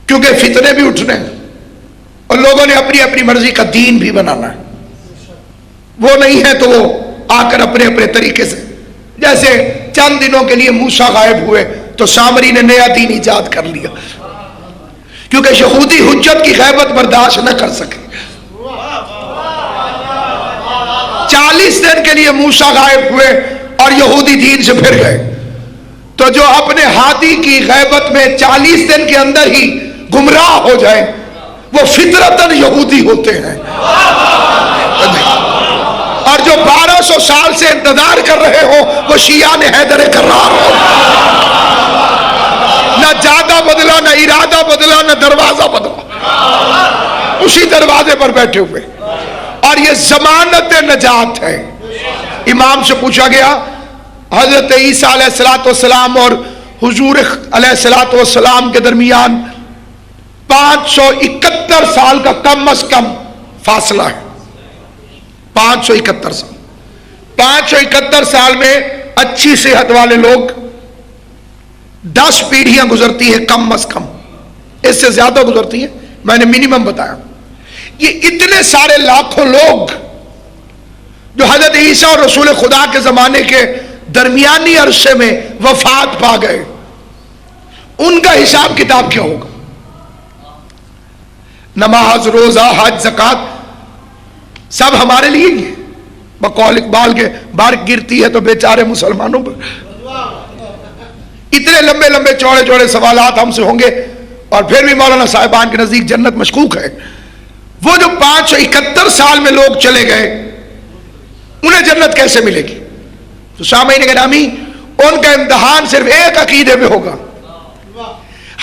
کیونکہ فتنے بھی اٹھنے ہیں اور لوگوں نے اپنی اپنی مرضی کا دین بھی بنانا ہے. وہ نہیں ہے تو وہ آ کر اپنے اپنے طریقے سے، جیسے چند دنوں کے لیے موسیٰ غائب ہوئے تو سامری نے نیا دین ایجاد کر لیا، کیونکہ یہودی حجت کی غیبت برداشت نہ کر سکے. 40 دن کے لیے موسیٰ غائب ہوئے اور یہودی دین سے پھر گئے. تو جو اپنے ہادی کی غیبت میں 40 دن کے اندر ہی گمراہ ہو جائیں وہ فطرتاً یہودی ہوتے ہیں، اور جو 1200 سال سے انتظار کر رہے ہو وہ شیعہ نے حیدر کرار ہو. نہ جادہ بدلا، نہ ارادہ بدلا، نہ دروازہ بدلا، اسی دروازے پر بیٹھے ہوئے. اور یہ ضمانت نجات ہے. امام سے پوچھا گیا حضرت عیسیٰ علیہ السلام اور حضور علیہ السلام کے درمیان 571 سال کا کم از کم فاصلہ ہے. 571 سال. 571 سال میں اچھی صحت والے لوگ 10 پیڑھیاں گزرتی ہیں کم از کم، اس سے زیادہ گزرتی ہیں، میں نے منیمم بتایا. یہ اتنے سارے لاکھوں لوگ جو حضرت عیسیٰ اور رسول خدا کے زمانے کے درمیانی عرصے میں وفات پا گئے، ان کا حساب کتاب کیا ہوگا؟ نماز، روزہ، حج، زکوٰۃ سب ہمارے لیے ہی ہے. بقول اقبال کے بارک گرتی ہے تو بیچارے مسلمانوں پر. اتنے لمبے لمبے چوڑے چوڑے سوالات ہم سے ہوں گے، اور پھر بھی مولانا صاحبان کے نزدیک جنت مشکوک ہے. وہ جو 571 سال میں لوگ چلے گئے انہیں جنت کیسے ملے گی؟ تو سامعین گرامی، ان کا امتحان صرف ایک عقیدے میں ہوگا.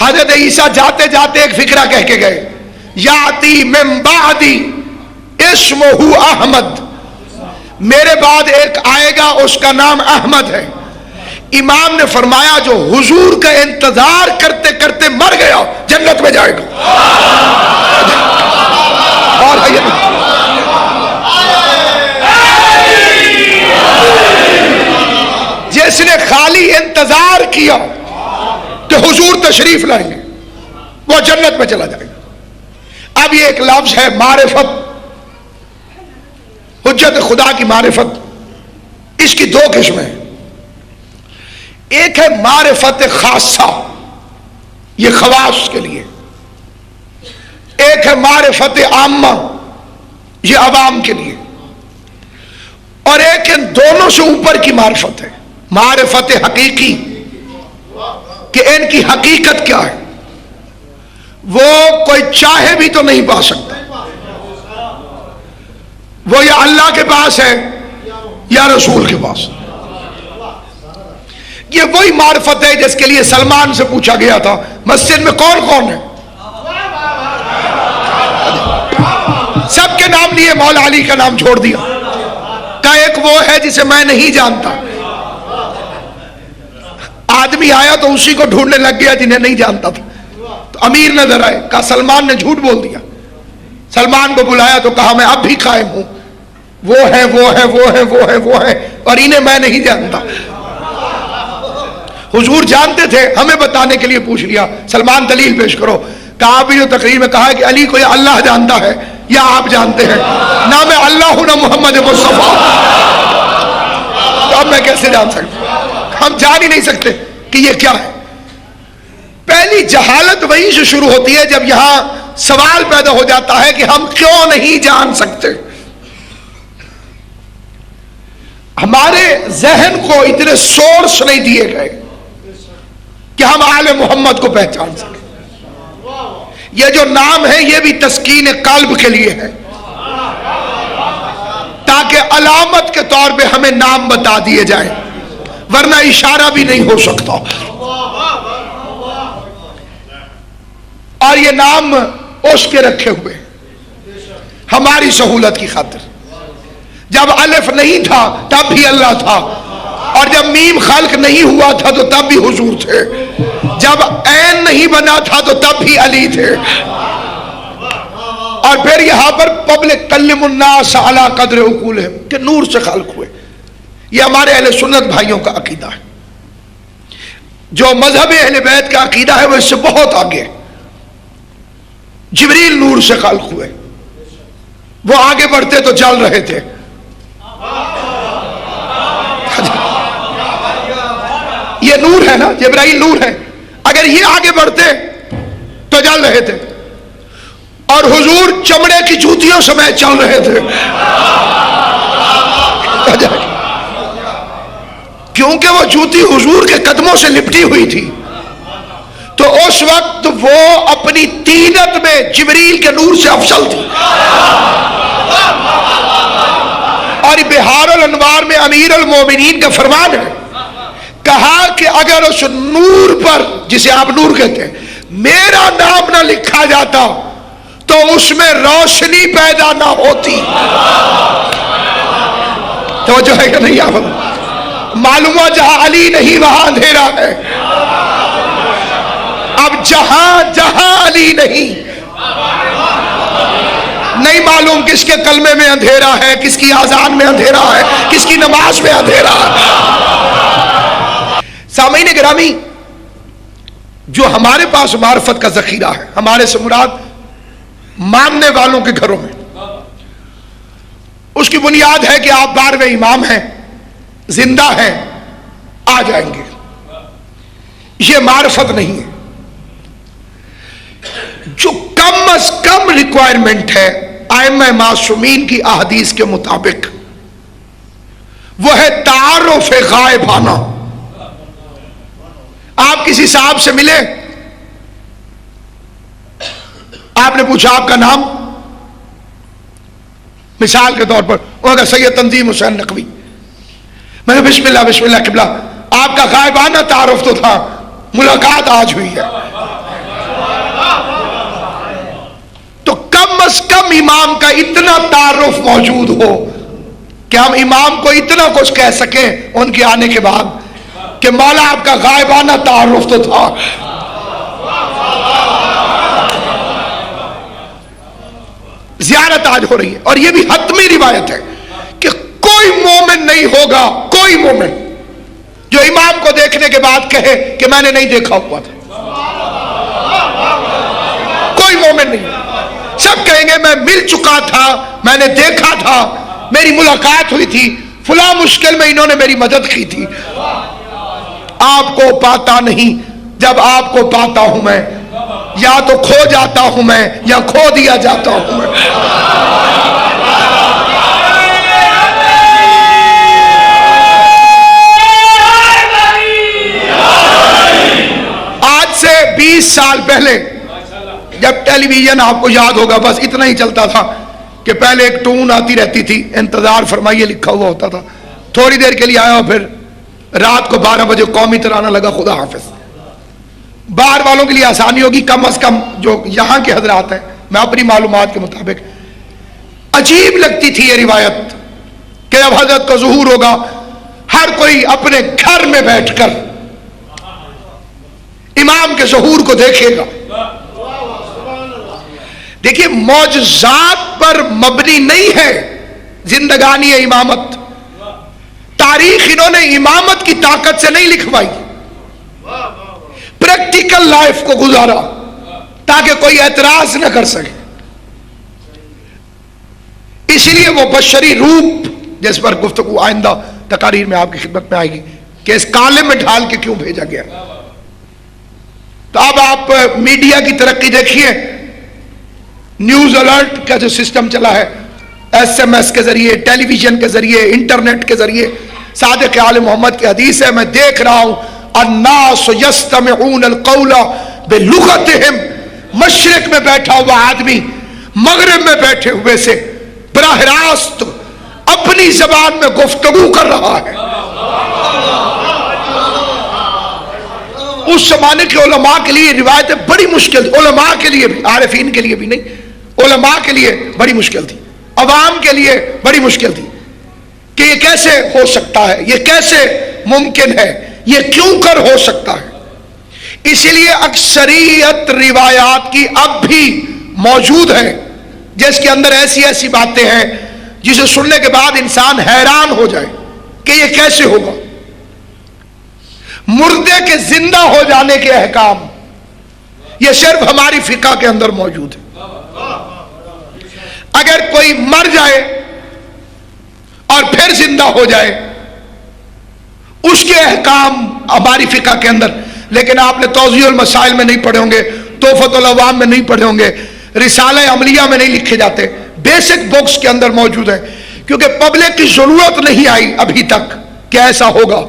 حضرت عیسیٰ جاتے جاتے ایک فکرہ کہہ کے گئے، یاتی من بعدی اسمہ احمد، میرے بعد ایک آئے گا اس کا نام احمد ہے. امام نے فرمایا جو حضور کا انتظار کرتے کرتے مر گیا جنت میں جائے گا. اور جس نے خالی انتظار کیا کہ حضور تشریف لائیں گے وہ جنت میں چلا جائے گا. اب یہ ایک لفظ ہے معرفت، حجت خدا کی معرفت. اس کی 2 قسمیں ہیں. ایک ہے معرفت خاصہ، یہ خواص کے لیے. ایک ہے معرفت عامہ، یہ عوام کے لیے. اور ایک ان دونوں سے اوپر کی معرفت ہے، معرفت حقیقی، کہ ان کی حقیقت کیا ہے. وہ کوئی چاہے بھی تو نہیں پا سکتا. وہ یا اللہ کے پاس ہے یا رسول کے پاس. یہ وہی معرفت ہے جس کے لیے سلمان سے پوچھا گیا تھا مسجد میں کون کون ہے. سب کے نام لیے، مولا علی کا نام چھوڑ دیا، کہا ایک وہ ہے جسے میں نہیں جانتا. آدمی آیا تو اسی کو ڈھونڈنے لگ گیا جنہیں نہیں جانتا تھا. تو امیر نظر آئے، کہا سلمان نے جھوٹ بول دیا. سلمان کو بلایا تو کہا میں اب بھی قائم ہوں، وہ ہے وہ ہے وہ ہے وہ ہے وہ ہے، اور انہیں میں نہیں جانتا. حضور جانتے تھے، ہمیں بتانے کے لیے پوچھ لیا. سلمان دلیل پیش کرو. کہا آپ جو تقریر میں کہا کہ علی کو یا اللہ جانتا ہے یا آپ جانتے ہیں، نہ میں اللہ ہوں نہ محمد مصطفیٰ. تو اب میں کیسے جان سکتا؟ ہم جان ہی نہیں سکتے کہ یہ کیا ہے. پہلی جہالت وہیں سے شروع ہوتی ہے جب یہاں سوال پیدا ہو جاتا ہے کہ ہم کیوں نہیں جان سکتے. ہمارے ذہن کو اتنے سورس نہیں دیے گئے کہ ہم آل محمد کو پہچان سکیں. یہ جو نام ہے یہ بھی تسکین قلب کے لیے ہے، تاکہ علامت کے طور پہ ہمیں نام بتا دیے جائیں، ورنہ اشارہ بھی نہیں ہو سکتا. اور یہ نام اس کے رکھے ہوئے ہماری سہولت کی خاطر. جب الف نہیں تھا تب بھی اللہ تھا، اور جب میم خلق نہیں ہوا تھا تو تب بھی حضور تھے، جب عین نہیں بنا تھا تو تب بھی علی تھے. اور پھر یہاں پر پبلک کلم الناس علی قدر عقولہم، کہ نور سے خلق ہوئے. یہ ہمارے اہل سنت بھائیوں کا عقیدہ ہے. جو مذہب اہل بیت کا عقیدہ ہے وہ اس سے بہت آگے ہے. جبریل نور سے خلق ہوئے، وہ آگے بڑھتے تو جل رہے تھے. یہ نور ہے نا، جبرائیل نور ہے، اگر یہ آگے بڑھتے تو جل رہے تھے. اور حضور چمڑے کی جوتیوں سمیت چل رہے تھے، کیونکہ وہ جوتی حضور کے قدموں سے لپٹی ہوئی تھی. تو اس وقت وہ اپنی طینت میں جبریل کے نور سے افضل تھی. اور بہار الانوار میں امیر المومنین کا فرمان ہے، کہا کہ اگر اس نور پر، جسے آپ نور کہتے ہیں، میرا نام نہ لکھا جاتا تو اس میں روشنی پیدا نہ ہوتی. توجہ ہے کہ نہیں؟ آپ معلوم ہوا جہاں علی نہیں وہاں اندھیرا ہے. اب جہاں علی نہیں معلوم کس کے کلمے میں اندھیرا ہے، کس کی آذان میں اندھیرا ہے، کس کی نماز میں اندھیرا ہے. سامعین گرامی، جو ہمارے پاس معرفت کا ذخیرہ ہے، ہمارے سے مراد ماننے والوں کے گھروں میں، اس کی بنیاد ہے کہ آپ 12ویں امام ہیں، زندہ ہیں، آ جائیں گے. یہ معرفت نہیں ہے. جو کم از کم ریکوائرمنٹ ہے ائمہ معصومین کی احادیث کے مطابق، وہ ہے تعارف غائبانہ. آپ کسی صاحب سے ملے، آپ نے پوچھا آپ کا نام، مثال کے طور پر وہ کہا سید تنظیم حسین نقوی. میں نے بسم اللہ بسم اللہ قبلہ. آپ کا غائبانہ تعارف تو تھا، ملاقات آج ہوئی ہے. تو کم از کم امام کا اتنا تعارف موجود ہو کہ ہم امام کو اتنا کچھ کہہ سکیں ان کے آنے کے بعد کہ مولا آپ کا غائبانہ تعارف تو تھا. زیارت آج ہو رہی ہے، اور یہ بھی حتمی روایت ہے کہ کوئی مومن نہیں ہوگا، کوئی مومن جو امام کو دیکھنے کے بعد کہے کہ میں نے نہیں دیکھا ہوا تھا. کوئی مومن نہیں. سب کہیں گے میں مل چکا تھا، میں نے دیکھا تھا، میری ملاقات ہوئی تھی، فلاں مشکل میں انہوں نے میری مدد کی تھی. آپ کو پاتا نہیں. جب آپ کو پاتا ہوں میں، یا تو کھو جاتا ہوں میں یا کھو دیا جاتا ہوں میں. آج سے 20 سال پہلے جب ٹیلی ویژن، آپ کو یاد ہوگا، بس اتنا ہی چلتا تھا کہ پہلے ایک ٹون آتی رہتی تھی، انتظار فرمائیے لکھا ہوا ہوتا تھا، تھوڑی دیر کے لیے آیا اور پھر رات کو 12 بجے قومی ترانہ لگا خدا حافظ. باہر والوں کے لیے آسانی ہوگی، کم از کم جو یہاں کے حضرات ہیں، میں اپنی معلومات کے مطابق، عجیب لگتی تھی یہ روایت کہ جب حضرت کا ظہور ہوگا ہر کوئی اپنے گھر میں بیٹھ کر امام کے ظہور کو دیکھے گا. دیکھیے معجزات پر مبنی نہیں ہے زندگانی امامت. تاریخ انہوں نے امامت کی طاقت سے نہیں لکھوائی، پریکٹیکل لائف کو گزارا تاکہ کوئی اعتراض نہ کر سکے. اس لیے وہ بشری روپ جس پر گفتگو آئندہ تقاریر میں آپ کی خدمت میں آئے گی کہ اس کالم میں ڈھال کے کیوں بھیجا گیا. تو اب آپ میڈیا کی ترقی دیکھیے، نیوز الرٹ کا جو سسٹم چلا ہے، ایس ایم ایس کے ذریعے، ٹیلی ویژن کے ذریعے، انٹرنیٹ کے ذریعے. صادق آل محمد کی حدیث ہے، میں دیکھ رہا ہوں الناس یستمعون القول بلغتہم. مشرق میں بیٹھا ہوا آدمی مغرب میں بیٹھے ہوئے سے براہ راست اپنی زبان میں گفتگو کر رہا ہے. اس زمانے کے علماء کے لیے روایتیں بڑی مشکل تھی، علماء کے لیے بھی، عارفین کے لیے بھی نہیں، علماء کے لیے بڑی مشکل تھی، عوام کے لیے بڑی مشکل تھی کہ یہ کیسے ہو سکتا ہے، یہ کیسے ممکن ہے، یہ کیوں کر ہو سکتا ہے. اسی لیے اکثریت روایات کی اب بھی موجود ہے جس کے اندر ایسی ایسی باتیں ہیں جسے سننے کے بعد انسان حیران ہو جائے کہ یہ کیسے ہوگا. مردے کے زندہ ہو جانے کے احکام یہ صرف ہماری فقہ کے اندر موجود ہے. اگر کوئی مر جائے اور پھر زندہ ہو جائے اس کے احکام ہماری فقہ کے اندر، لیکن آپ نے توضیح المسائل میں نہیں پڑھے ہوں گے، تحفۃ العوام میں نہیں پڑھے ہوں گے، رسالہ عملیہ میں نہیں لکھے جاتے، بیسک بکس کے اندر موجود ہے، کیونکہ پبلک کی ضرورت نہیں آئی ابھی تک کہ ایسا ہوگا۔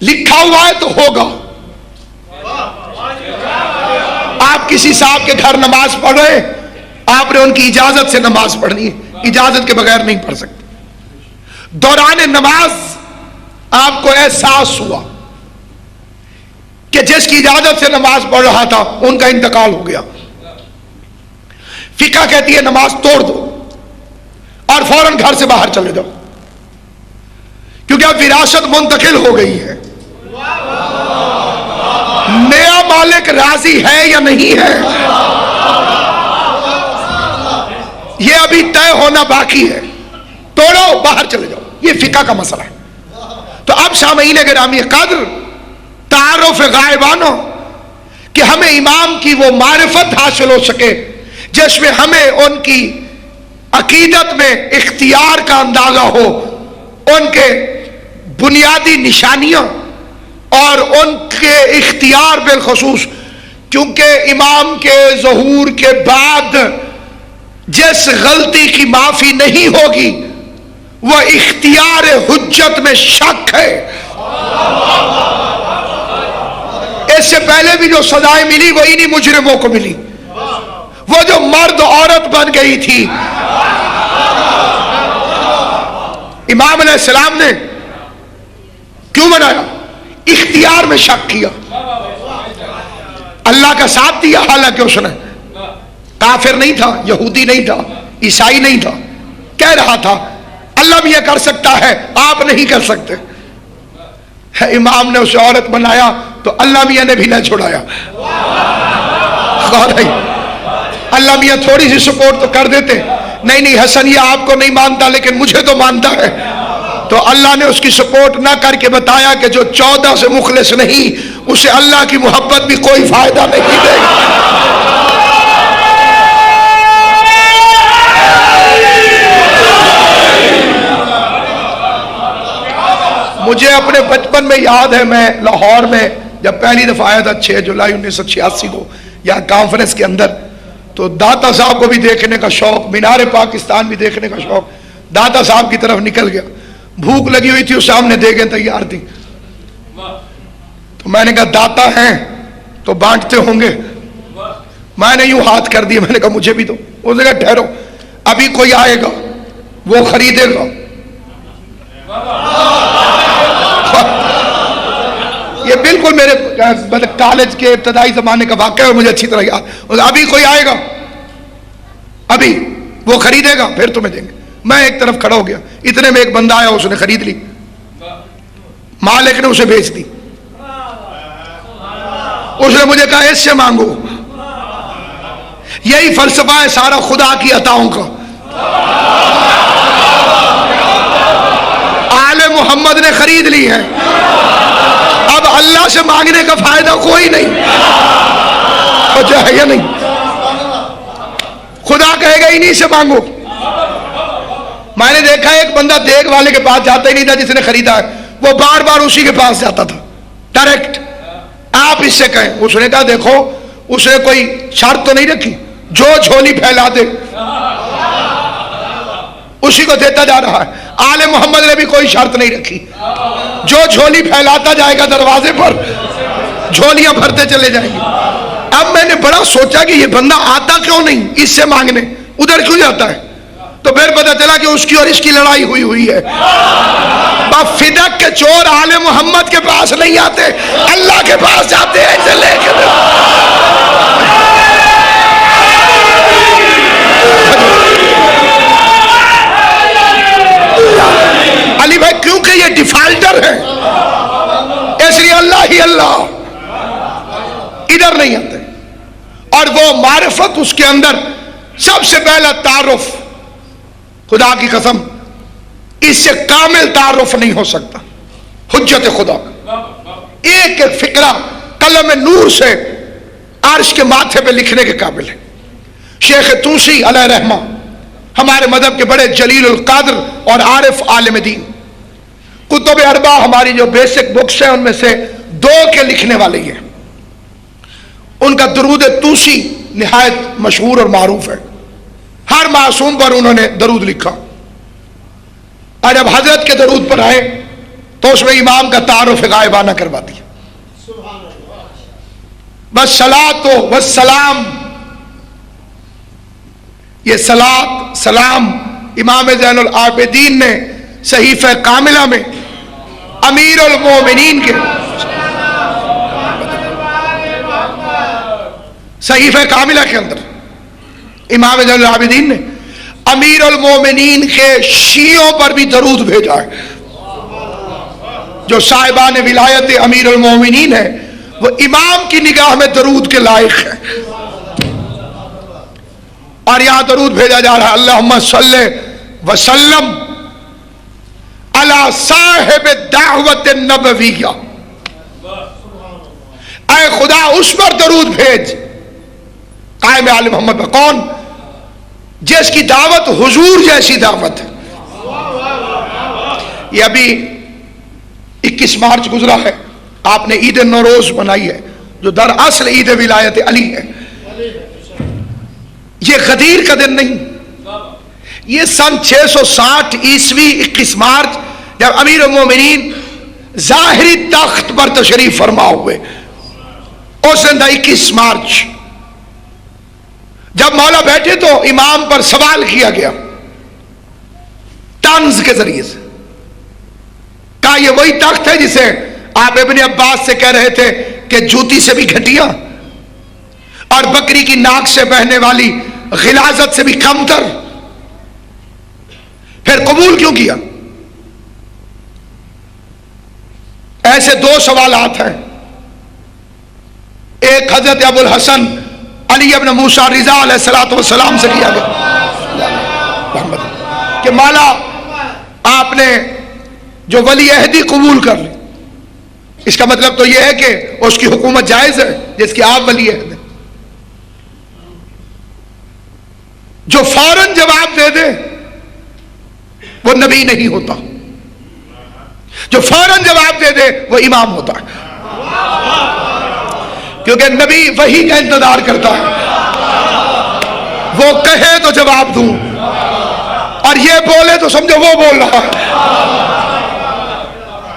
لکھا ہوا ہے تو ہوگا۔ آپ کسی صاحب کے گھر نماز پڑھ رہے ہیں، آپ نے ان کی اجازت سے نماز پڑھنی ہے، اجازت کے بغیر نہیں پڑھ سکتے۔ دوران نماز آپ کو احساس ہوا کہ جس کی اجازت سے نماز پڑھ رہا تھا ان کا انتقال ہو گیا، فقہ کہتی ہے نماز توڑ دو اور فوراً گھر سے باہر چلے جاؤ، کیونکہ اب وراثت منتقل ہو گئی ہے۔ نیا مالک راضی ہے یا نہیں ہے یہ ابھی طے ہونا باقی ہے۔ توڑو، باہر چلے جاؤ، یہ فقہ کا مسئلہ ہے۔ تو اب سامعین گرامی قدر، تعارف غائبانوں کہ ہمیں امام کی وہ معرفت حاصل ہو سکے جس میں ہمیں ان کی عقیدت میں اختیار کا اندازہ ہو، ان کے بنیادی نشانیاں اور ان کے اختیار بالخصوص، کیونکہ امام کے ظہور کے بعد جس غلطی کی معافی نہیں ہوگی وہ اختیار حجت میں شک ہے۔ اس سے پہلے بھی جو سزائیں ملی وہ انہی مجرموں کو ملی، وہ جو مرد عورت بن گئی تھی۔ امام علیہ السلام نے کیوں بنایا؟ اختیار میں شک کیا، اللہ کا ساتھ دیا، حالانکہ اس نے کافر نہیں تھا، یہودی نہیں تھا، عیسائی نہیں تھا، کہہ رہا تھا اللہ بھی یہ کر سکتا ہے، آپ نہیں کر سکتے۔ امام نے اسے عورت بنایا تو اللہ میاں نے بھی نہ چھڑایا۔ اللہ میاں تھوڑی سی سپورٹ تو کر دیتے، نہیں حسن یہ آپ کو نہیں مانتا لیکن مجھے تو مانتا ہے، تو اللہ نے اس کی سپورٹ نہ کر کے بتایا کہ جو 14 سے مخلص نہیں اسے اللہ کی محبت بھی کوئی فائدہ نہیں دے گی۔ مجھے اپنے بچپن میں یاد ہے، میں لاہور میں جب پہلی دفعہ آیا تھا 6 جولائی 1986 کو یہاں کانفرنس کے اندر، تو داتا صاحب کو بھی دیکھنے کا شوق، مینار پاکستان بھی دیکھنے کا شوق، داتا صاحب کی طرف نکل گیا، بھوک لگی ہوئی تھی، اس سامنے دیکھیں تیار تھی، تو میں نے کہا داتا ہیں تو بانٹتے ہوں گے، میں نے یوں ہاتھ کر دیا، میں نے کہا مجھے بھی دو، اس نے کہا ٹھہرو ابھی کوئی آئے گا وہ خریدے گا۔ یہ بالکل میرے کالج کے ابتدائی زمانے کا واقعہ ہے، مجھے اچھی طرح یاد، ابھی کوئی آئے گا، ابھی وہ خریدے گا پھر تمہیں دیں گے۔ میں ایک طرف کھڑا ہو گیا، اتنے میں ایک بندہ آیا، اس نے خرید لی، مالک نے اسے بیچ دی، اس نے مجھے کہا اس سے مانگو۔ یہی فلسفہ ہے سارا خدا کی عطاؤں کا۔ آل محمد نے خرید لی ہے، اب اللہ سے مانگنے کا فائدہ کوئی نہیں، وجہ ہے یا نہیں؟ خدا کہے گا انہی سے مانگو۔ میں نے دیکھا ایک بندہ دیگ والے کے پاس جاتا ہی نہیں تھا جس نے خریدا ہے، وہ بار بار اسی کے پاس جاتا تھا ڈائریکٹ، آپ اس سے کہیں۔ اس نے کہا دیکھو، اس نے کوئی شرط تو نہیں رکھی، جو جھولی پھیلا دے اسی کو دیتا جا رہا ہے۔ آل محمد نے بھی کوئی شرط نہیں رکھی، جو جھولی پھیلاتا جائے گا دروازے پر جھولیاں بھرتے چلے جائیں گے۔ اب میں نے بڑا سوچا کہ یہ بندہ آتا کیوں نہیں اس سے مانگنے، ادھر کیوں جاتا ہے؟ تو پھر پتا چلا کہ اس کی اور اس کی لڑائی ہوئی ہے۔ فدق کے چور آل محمد کے پاس نہیں آتے، اللہ کے پاس جاتے ہیں اسے لے کے۔ علی بھائی کیونکہ یہ ڈیفالٹر ہے اس لیے اللہ ہی اللہ، ادھر نہیں آتے۔ اور وہ معرفت اس کے اندر سب سے پہلا تعارف، خدا کی قسم اس سے کامل تعارف نہیں ہو سکتا، حجت خدا ایک ایک فقرہ قلم نور سے عرش کے ماتھے پہ لکھنے کے قابل ہے۔ شیخ توسی علیہ رحمہ ہمارے مذہب کے بڑے جلیل القدر اور عارف عالم دین، کتب اربع ہماری جو بیسک بکس ہیں ان میں سے 2 کے لکھنے والے ہیں۔ ان کا درود توسی نہایت مشہور اور معروف ہے، ہر معصوم پر انہوں نے درود لکھا، اور جب حضرت کے درود پر آئے تو اس میں امام کا تعارف غائبانہ کروا دیا۔ بس صلاۃ و سلام، یہ صلاۃ سلام امام زین العابدین نے صحیفہ کاملہ میں امیر المومنین کے صحیفہ کاملہ کے اندر امام زین العابدین نے امیر المومنین کے شیعوں پر بھی درود بھیجا ہے۔ جو صاحبان ولایت امیر المومنین ہے وہ امام کی نگاہ میں درود کے لائق ہے، اور یہاں درود بھیجا جا رہا ہے اللہم صلی وسلم علی صاحب دعوت النبویہ، اے خدا اس پر درود بھیج قائم آل محمد پر، کون؟ جس کی دعوت حضور جیسی دعوت ہے۔ یہ ابھی 21 مارچ گزرا ہے، آپ نے عید نوروز منائی ہے جو دراصل عید ولایت علی ہے۔ یہ غدیر کا دن نہیں، یہ سن 660 عیسوی 21 مارچ جب امیر المومنین ظاہری تخت پر تشریف فرما ہوئے، اس دن 21 مارچ جب مولا بیٹھے تو امام پر سوال کیا گیا طنز کے ذریعے سے، کہا یہ وہی تخت ہے جسے آپ ابن عباس سے کہہ رہے تھے کہ جوتی سے بھی گھٹیا اور بکری کی ناک سے بہنے والی غلاظت سے بھی کمتر، پھر قبول کیوں کیا؟ ایسے 2 سوالات ہیں، ایک حضرت ابو الحسن علی ابن موسیٰ رضا علیہ السلام سے کیا گیا کہ مولا آپ نے جو ولی عہدی قبول کر لی، اس کا مطلب تو یہ ہے کہ اس کی حکومت جائز ہے جس کی آپ ولی عہد ہیں۔ جو فوراً جواب دے دے وہ نبی نہیں ہوتا، جو فوراً جواب دے دے وہ امام ہوتا ہے، کیونکہ نبی وحی کا انتظار کرتا ہے، وہ کہے تو جواب دوں اور یہ بولے تو سمجھو وہ بول رہا ہے۔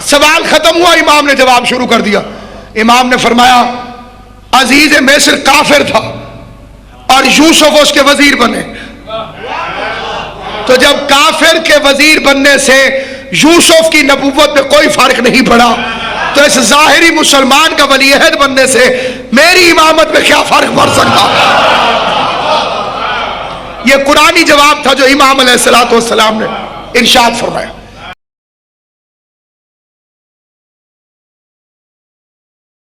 سوال ختم ہوا، امام نے جواب شروع کر دیا۔ امام نے فرمایا عزیز مصر کافر تھا اور یوسف اس کے وزیر بنے، تو جب کافر کے وزیر بننے سے یوسف کی نبوت میں کوئی فرق نہیں پڑا تو اس ظاہری مسلمان کا ولی عہد بننے سے میری امامت میں کیا فرق پڑ سکتا؟ یہ قرآنی جواب تھا جو امام علیہ السلام نے ارشاد فرمایا۔